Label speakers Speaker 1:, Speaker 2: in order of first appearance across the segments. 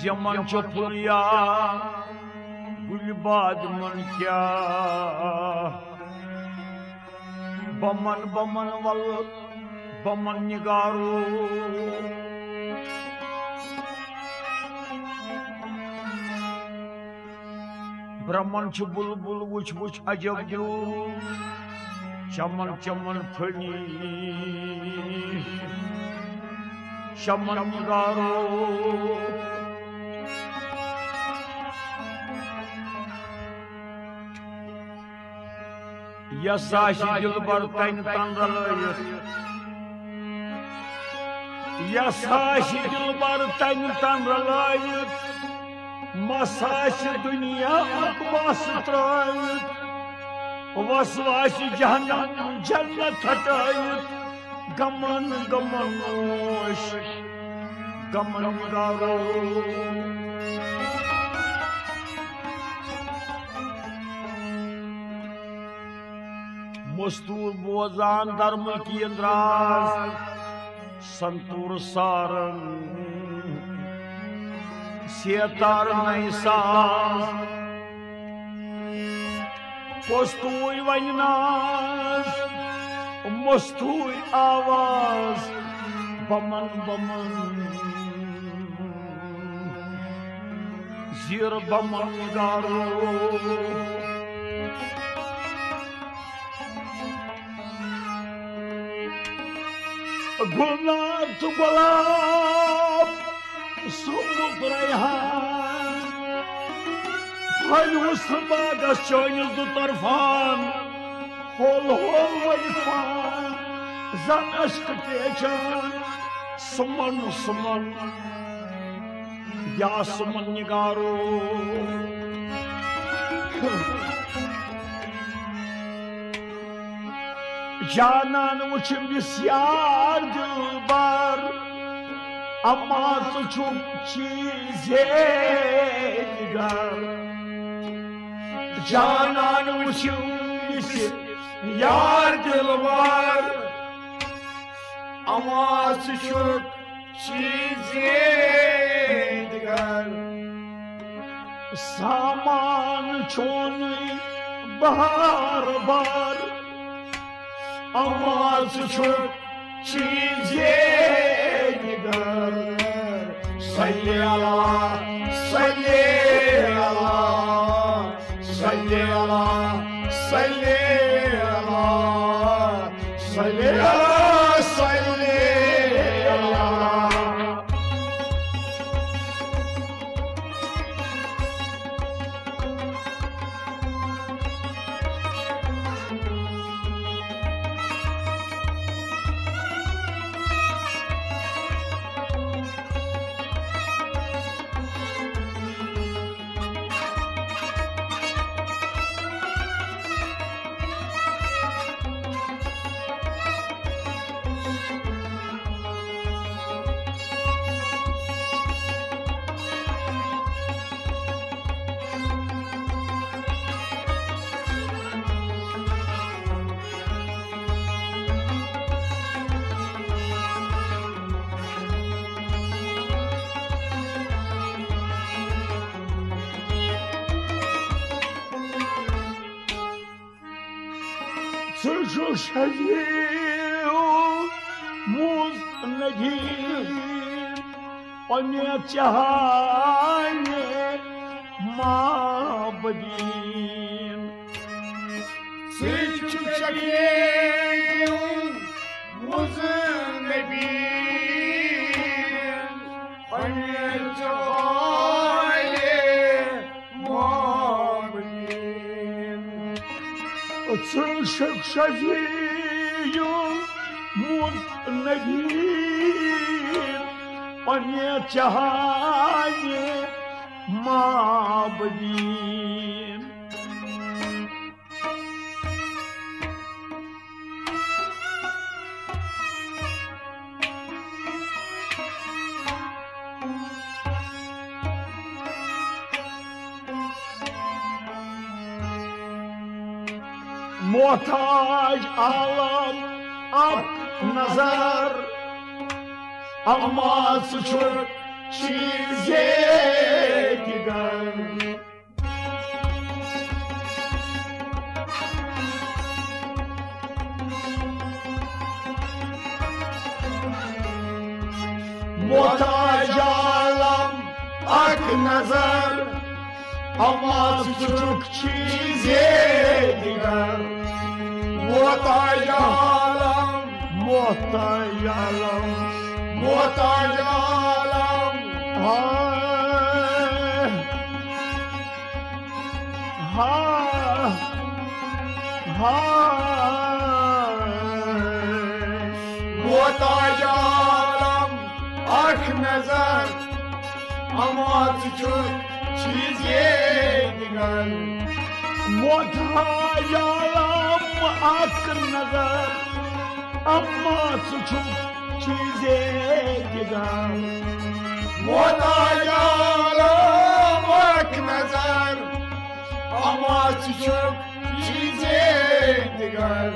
Speaker 1: यमन चुलिया गुलबाद मन क्या बमन बमन वल बमन निगारो ब्रह्मन च बुलबुल वुच वुच अजब जो चमन चमन फनी चमन निगारो यसाशी दिलबर तन तन रलयत यसाशी दिलबर तन तन रलयत मसाश दुनिया अकबास त्रयत वसवाशी जहन्नम जन्नत हटायत गमन गमन नोश गमन गारो मस्तूर बोजान धर्म की अंद्राज संतूर सारन सेतार नैसा पोस्तूय वन्नाज मस्तूय आवाज बमन बमन जीर बमन गारो गुलनाथ गुलाब सुमुख रैहान फल हुस्न बागस चोनिस दु तरफान होल होल वलिफान जन अश्क केचन सुमन सुमन या सुमन निगारो जानन वुच बिस्यार दिलबर अम्मा तुझु चीज़े निगार जानन वुच बिस्यार दिलबर अम्मा तुझु चीज़े निगार सामान छोनी बार बार आवाज छुप चीज़े निगार सल्ले अला सल्ले अला सल्ले अला सल्ले अला सल्ले अला सल्ले अला शजीर मुझ नजीर पन्ने चाहने माबदीन सिर्फ शजीर मुझ नजीर पन्ने चाहने माबदीन Sırşık şafiyum muznegir Pane çahane mabdin محتاج عالم اک نظر اما سچک چیز دیگر محتاج عالم اک نظر اما سچک چیز دیگر محتاج عالم محتاج عالم محتاج عالم محتاج عالم اک نظر اما سچک چیز دیگر محتاج عالم اک نظر اما سچک چیز دیگر محتاج عالم اک نظر اما سچک چیز دیگر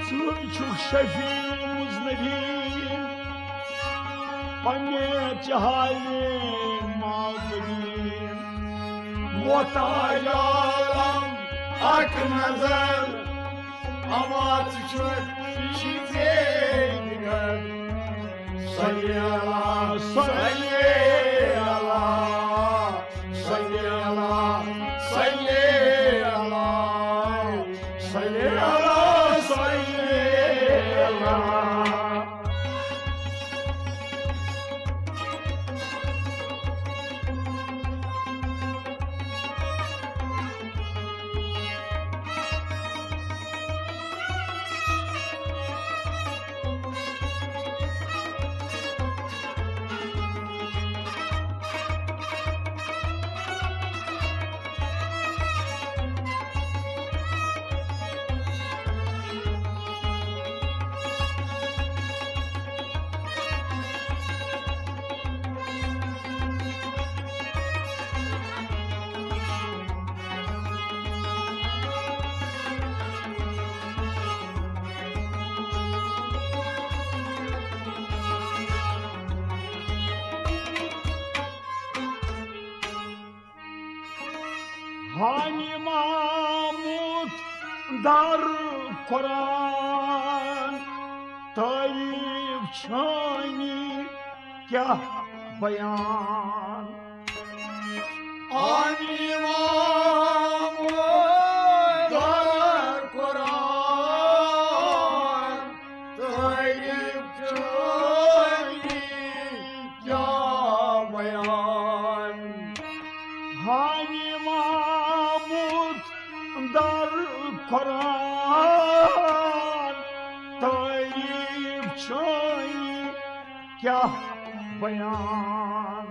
Speaker 1: سچک شفیع مذنبین پنیت حال معذبین محتاج عالم اک نظر اما سچک چیز دیگر صلی اللہ صلی اللہ صلی اللہ صلی اللہ صلی اللہ صلی اللہ Hani Mahmud dar Kur'an tarif çani kya bayan Hani Mahmud dar Kur'an tarif çani kya bayan Hani در قرآن تعریف چایی کیا بیان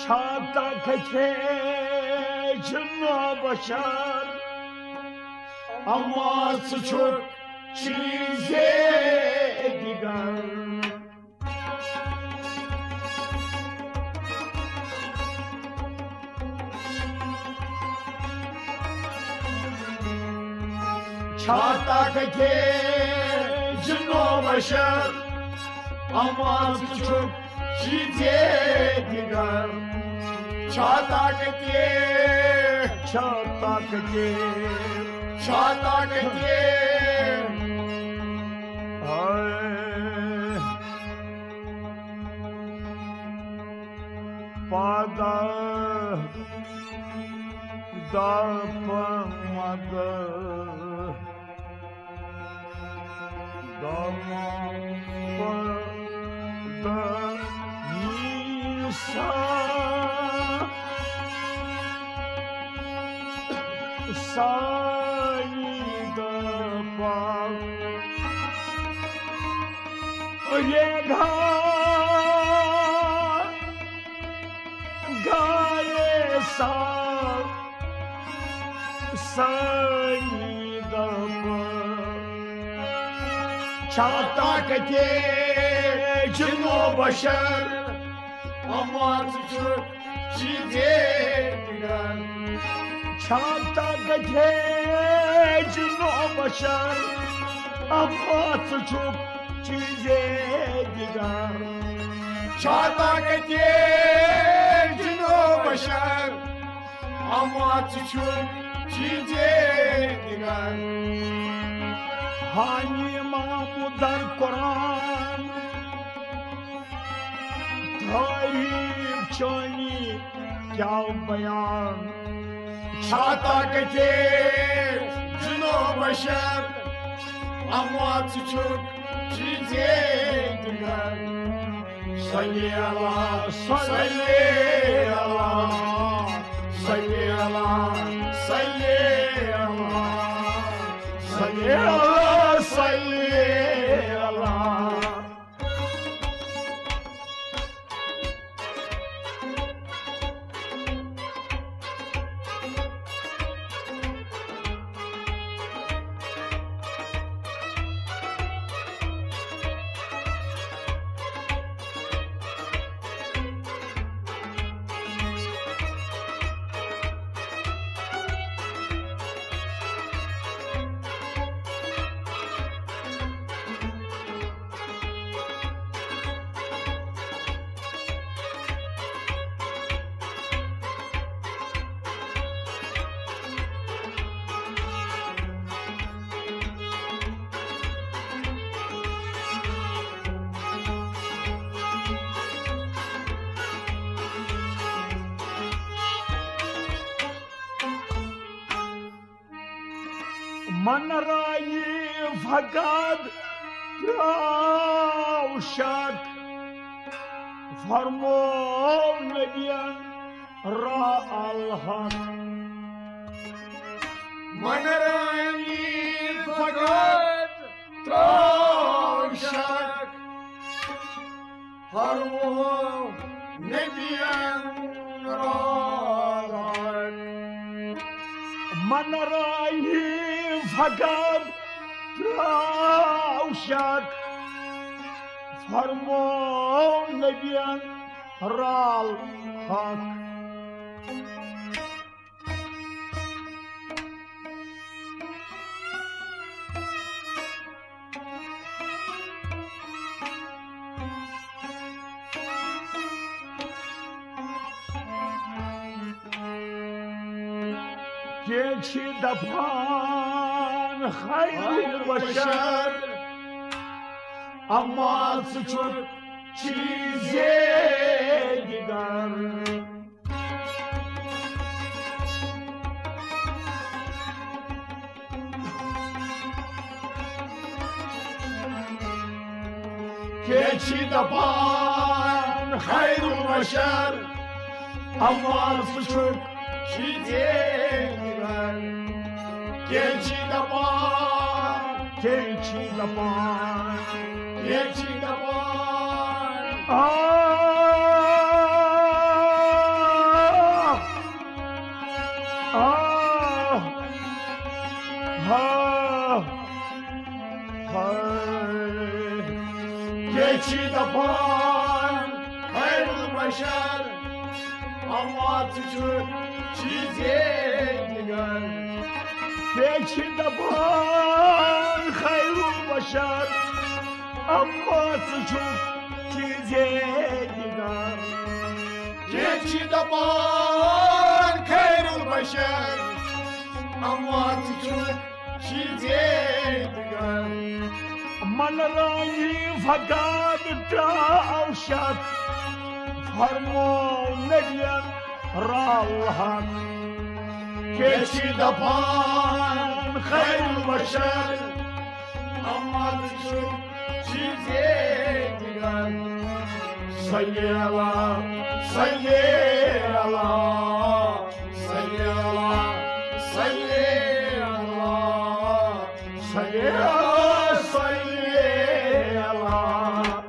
Speaker 1: شاتا کچه جنو بشر اما سچک چیز دیگر چاہتا کہ جنو بشر اما سچک چیز دیگر چاہتا کہ pada dapamadı damapada insan sayıda bak Rega gaye sa Sani dapa Çata kate Cino başar Ama çocuk çizeler Çata kate Cino başar Ama çocuk çizeler Çata kate Cino başar Ama çocuk çizeler Hani Mahmudar Kur'an Tarif çani kya bayan Çata kate Cino başar Ama çocuk çizeler Salli Allah, salli Allah Salli Allah, salli Allah Salli Allah, salli Allah Manarayi fakat Uşak Farmon Nebiyan Ra Alhan Manarayi fakat Uşak Farmon Nebiyan Ra Alhan Manarayi fakat Uşak Farmon Nebiyan Ral Hak Geçi dapan hayır başar Ama suçuk çize gider Geçi dapan hayır başar Ama suçuk çize gider Geçi dapan Geçi dapan Geçi dapan Ah Ah Ah Geçi dapan hayırlı başar Ama çocuk çizeler Geçi dapan hayırlı başar Ama çocuk çizeler Geçi dapan hayırlı başar Ama çocuk çizeler Manarayi fakat Uşak Farmon Nebiyan Ra Alhan Geçi dapan hayırlı başar Ama çocuk çizeler Salli Allah, salli Allah Salli Allah, salli Allah Salli Allah, salli Allah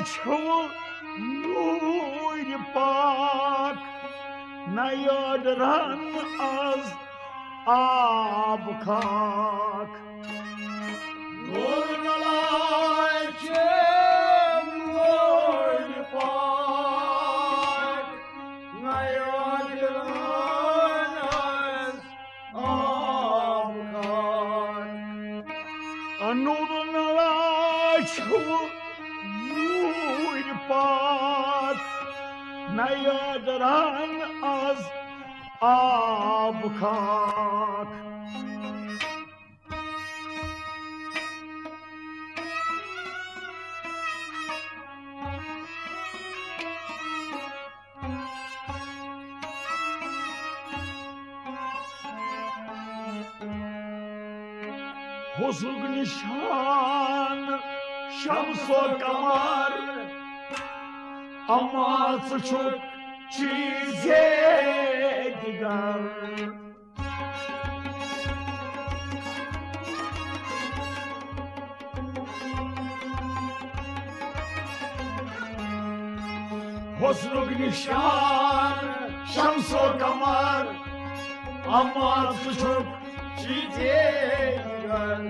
Speaker 1: چو نور پاک نیادرن از آب خاک
Speaker 2: نور نلای چه نور پاک نیادرن از آب خاک
Speaker 1: نور نلای چو نور پاک نیادرن از آب خاک حسن نشان شمس و قمر اما چوب چیز دیگر حسن نشان شمس و قمر اما چوب
Speaker 2: چیز دیگر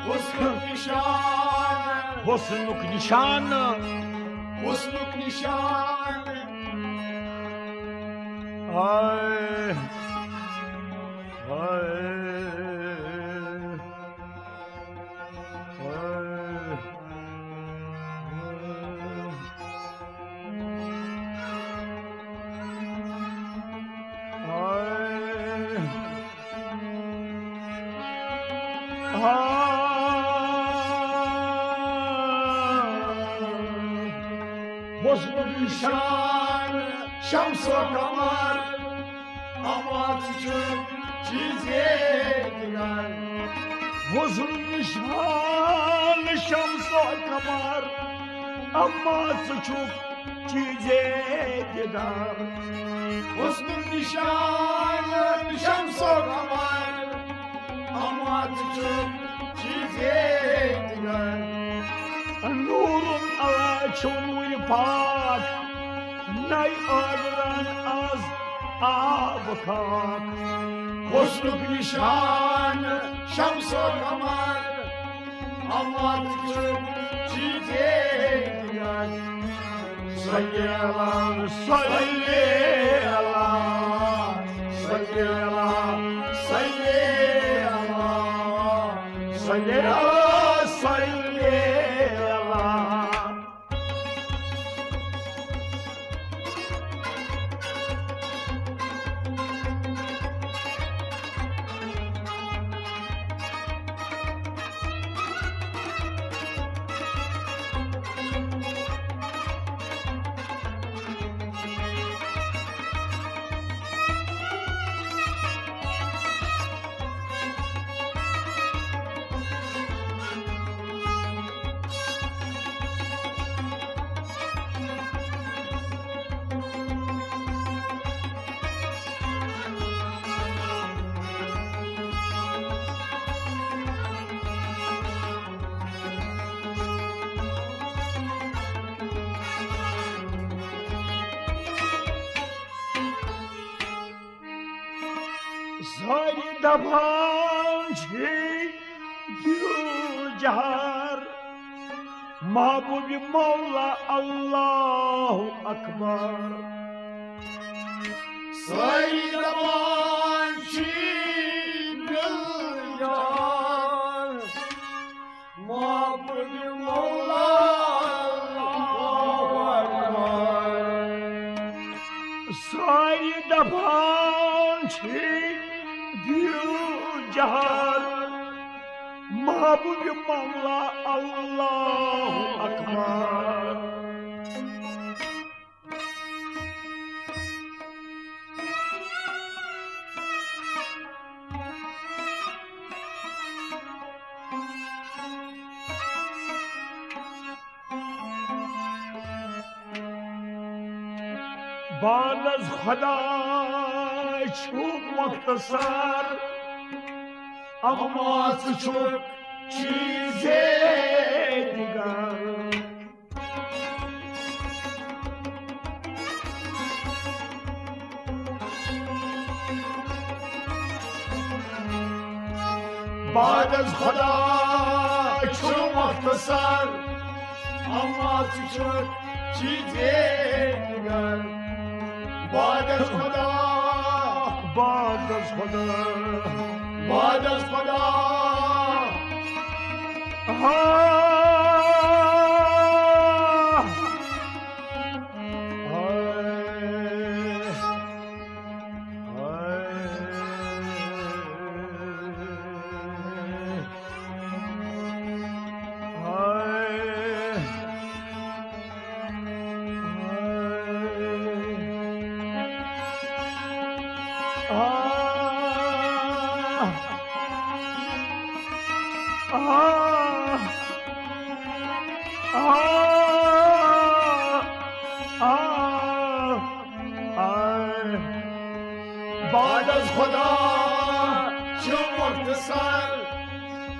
Speaker 2: حسن نشان
Speaker 1: حسن نشان
Speaker 2: حسن نشان
Speaker 1: های حسن نشان
Speaker 2: شمس و قمر اما چون چیز دیگر
Speaker 1: حسن نشان شمس و قمر اما چوب چیز دیگر
Speaker 2: حسن نشان شمس و قمر اما چون چیز دیگر
Speaker 1: نور علی چو نور پاک نیادرن از آب خاک
Speaker 2: حسن نشان شمس و قمر اما چون چیز دیگر
Speaker 1: صلی الله صلی الله صلی الله صلی الله صلی الله صلی الله سایه دبانچه دو جهر محبوب مولا الله اکبر
Speaker 2: سایه دبانچه دو جهر محبوب مولا الله اکبر
Speaker 1: سایه دبانچه جهر محبوب مولا الله اکبر بعد از خدا چوب مختصر اما چوب چیز دیگر
Speaker 2: بعد از خدا چون مختصر اما تو شد چیزی دیگر بعد از خدا
Speaker 1: بعد از خدا
Speaker 2: بعد از خدا بعد از خدا چون مختصر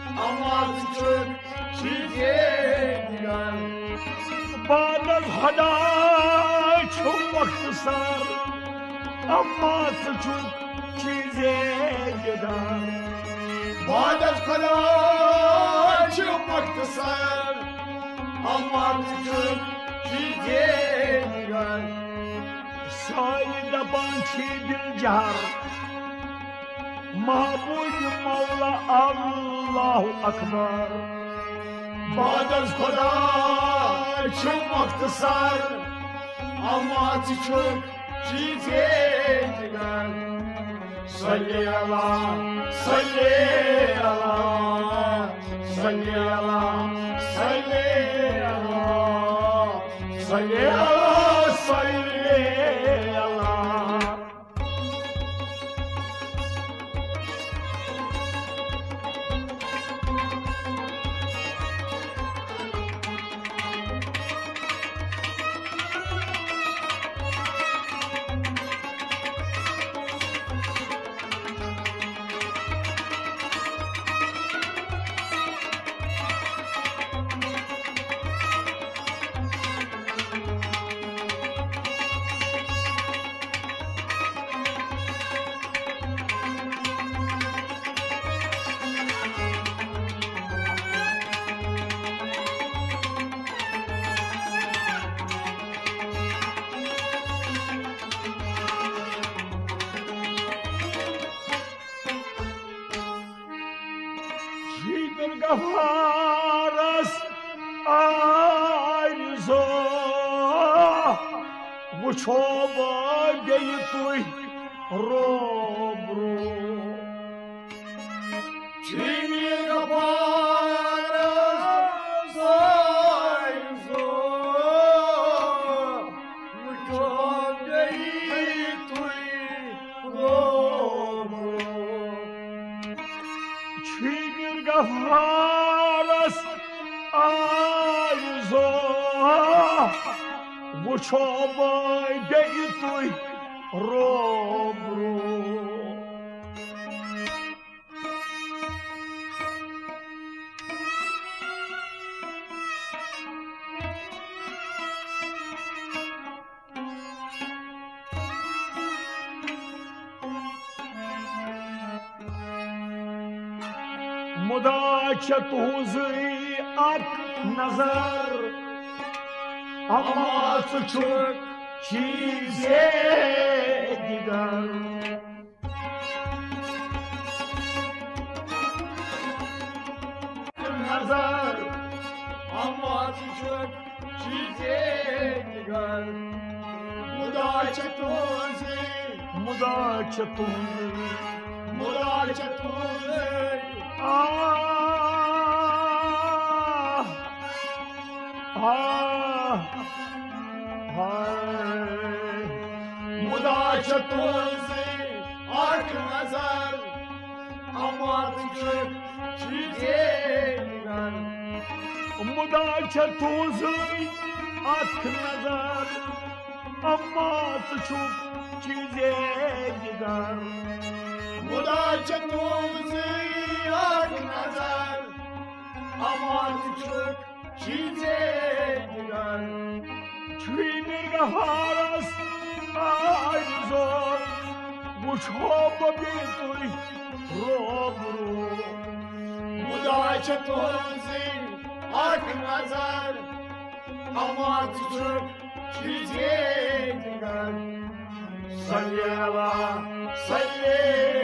Speaker 2: اما چون چیزی دیگر
Speaker 1: بعد از خدا چون مختصر اما چون چیزی دیگر
Speaker 2: بعد از خدا چون مختصر اما چون چیزی دیگر
Speaker 1: ساید بانچی دل جهر معبود مولا الله اکبر
Speaker 2: بعد از خدا چون مختصر اما چون چیزی دیگر صلی الله صلی الله صلی الله صلی الله صلی الله صلی
Speaker 1: Gafaras arzo Vuçova geytuy robro
Speaker 2: Çimi gafaras arzo Vuçova geytuy robro
Speaker 1: Çimi gafaras arzo Vuçova geytuy robro مداچت حوزی اک نظر اما چون چیز دیگر
Speaker 2: نظر اما چون چیز دیگر مداچت حوزی
Speaker 1: مداچت حوزی
Speaker 2: مداچت حوزی مداچت حوزی اک نظر اما چون چیز دیگر
Speaker 1: مداچت حوزی اک نظر اما چون چیز دیگر
Speaker 2: مداچت حوزی اک نظر اما چون چیز دیگر
Speaker 1: چوی نگهار است آیزار گوش ها با بیتوی روبرو
Speaker 2: مداچه توزی حق نظر اما تو چیزی دیگر صلی الله صلی